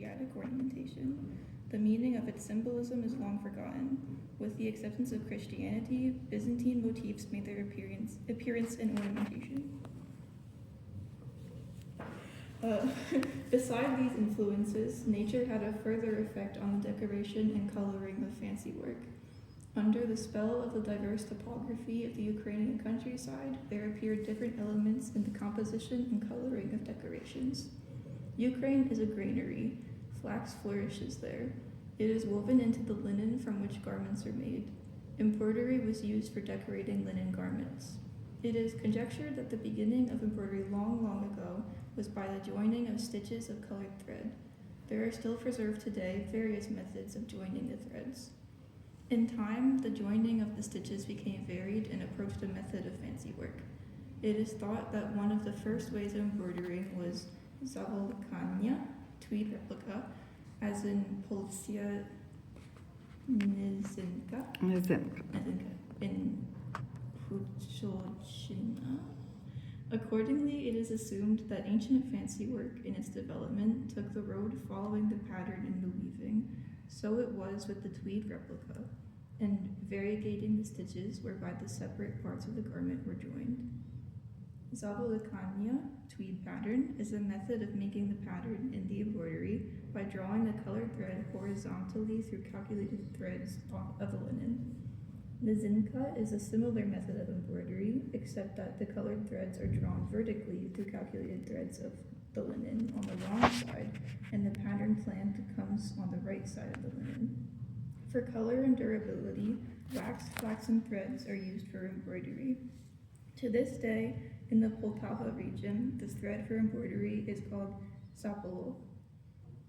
Asiatic ornamentation. The meaning of its symbolism is long forgotten. With the acceptance of Christianity, Byzantine motifs made their appearance in ornamentation. Beside these influences, nature had a further effect on the decoration and coloring of fancy work. Under the spell of the diverse topography of the Ukrainian countryside, there appeared different elements in the composition and coloring of decorations. Ukraine is a granary. Flax flourishes there. It is woven into the linen from which garments are made. Embroidery was used for decorating linen garments. It is conjectured that the beginning of embroidery long ago was by the joining of stitches of colored thread. There are still preserved today various methods of joining the threads. In time, the joining of the stitches became varied and approached a method of fancy work. It is thought that one of the first ways of embroidering was zavolkania, tweed replica, as in Polscia Nizinka in Puchocina. Accordingly, it is assumed that ancient fancy work in its development took the road following the pattern in the weaving. So it was with the tweed replica, and variegating the stitches whereby the separate parts of the garment were joined. Zavolkania, tweed pattern, is a method of making the pattern in the embroidery by drawing the colored thread horizontally through calculated threads of the linen. Nizinka is a similar method of embroidery, except that the colored threads are drawn vertically through calculated threads of the linen on the wrong side, and the pattern planned comes on the right side of the linen. For color and durability, waxed flaxen threads are used for embroidery. To this day, in the Poltava region, the thread for embroidery is called zapolo.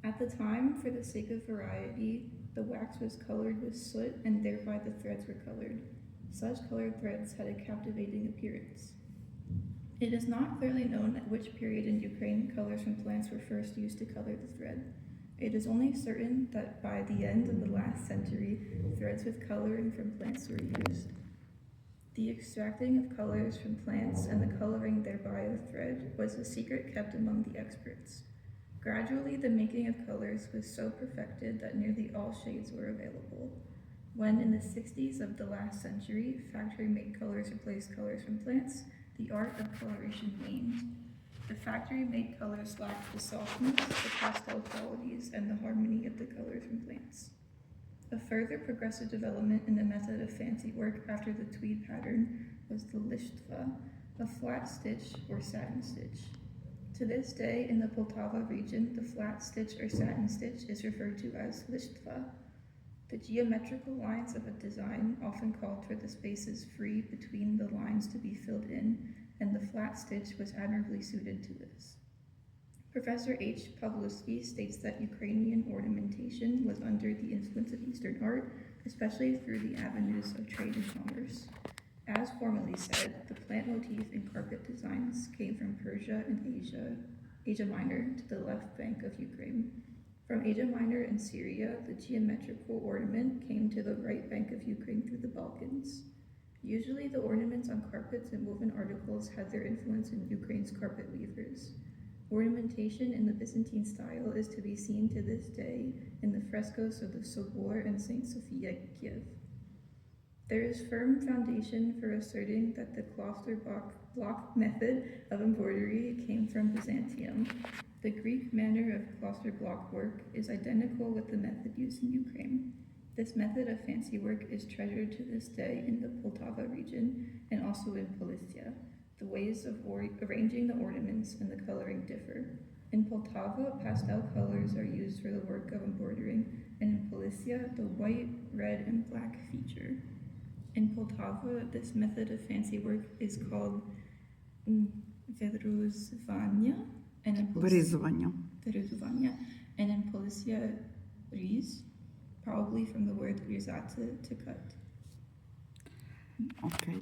At the time, for the sake of variety, the wax was colored with soot and thereby the threads were colored. Such colored threads had a captivating appearance. It is not clearly known at which period in Ukraine colors from plants were first used to color the thread. It is only certain that by the end of the last century, threads with coloring from plants were used. The extracting of colors from plants and the coloring thereby of thread was a secret kept among the experts. Gradually, the making of colors was so perfected that nearly all shades were available. When in the 60s of the last century, factory-made colors replaced colors from plants, the art of coloration waned. The factory-made colors lacked the softness, the pastel qualities, and the harmony of the colors from plants. A further progressive development in the method of fancy work after the tweed pattern was the lishtva, a flat stitch or satin stitch. To this day, in the Poltava region, the flat stitch or satin stitch is referred to as lishtva. The geometrical lines of a design often called for the spaces free between the lines to be filled in, and the flat stitch was admirably suited to this. Professor H. Pawlowski states that Ukrainian ornamentation was under the influence of Eastern art, especially through the avenues of trade and commerce. As formerly said, the plant motif in carpet designs came from Persia and Asia Minor to the left bank of Ukraine. From Asia Minor and Syria, the geometrical ornament came to the right bank of Ukraine through the Balkans. Usually the ornaments on carpets and woven articles had their influence in Ukraine's carpet weavers. Ornamentation in the Byzantine style is to be seen to this day in the frescoes of the Sobor and St. Sophia, Kiev. There is firm foundation for asserting that the cloister block method of embroidery came from Byzantium. The Greek manner of cloister block work is identical with the method used in Ukraine. This method of fancy work is treasured to this day in the Poltava region and also in Polscia. The ways of arranging the ornaments and the coloring differ. In Poltava, pastel colors are used for the work of embroidering, and in Polscia, the white, red, and black feature. In Poltava, this method of fancy work is called veruzvania, and in Polscia, riz, probably from the word rizate, to cut. Okay,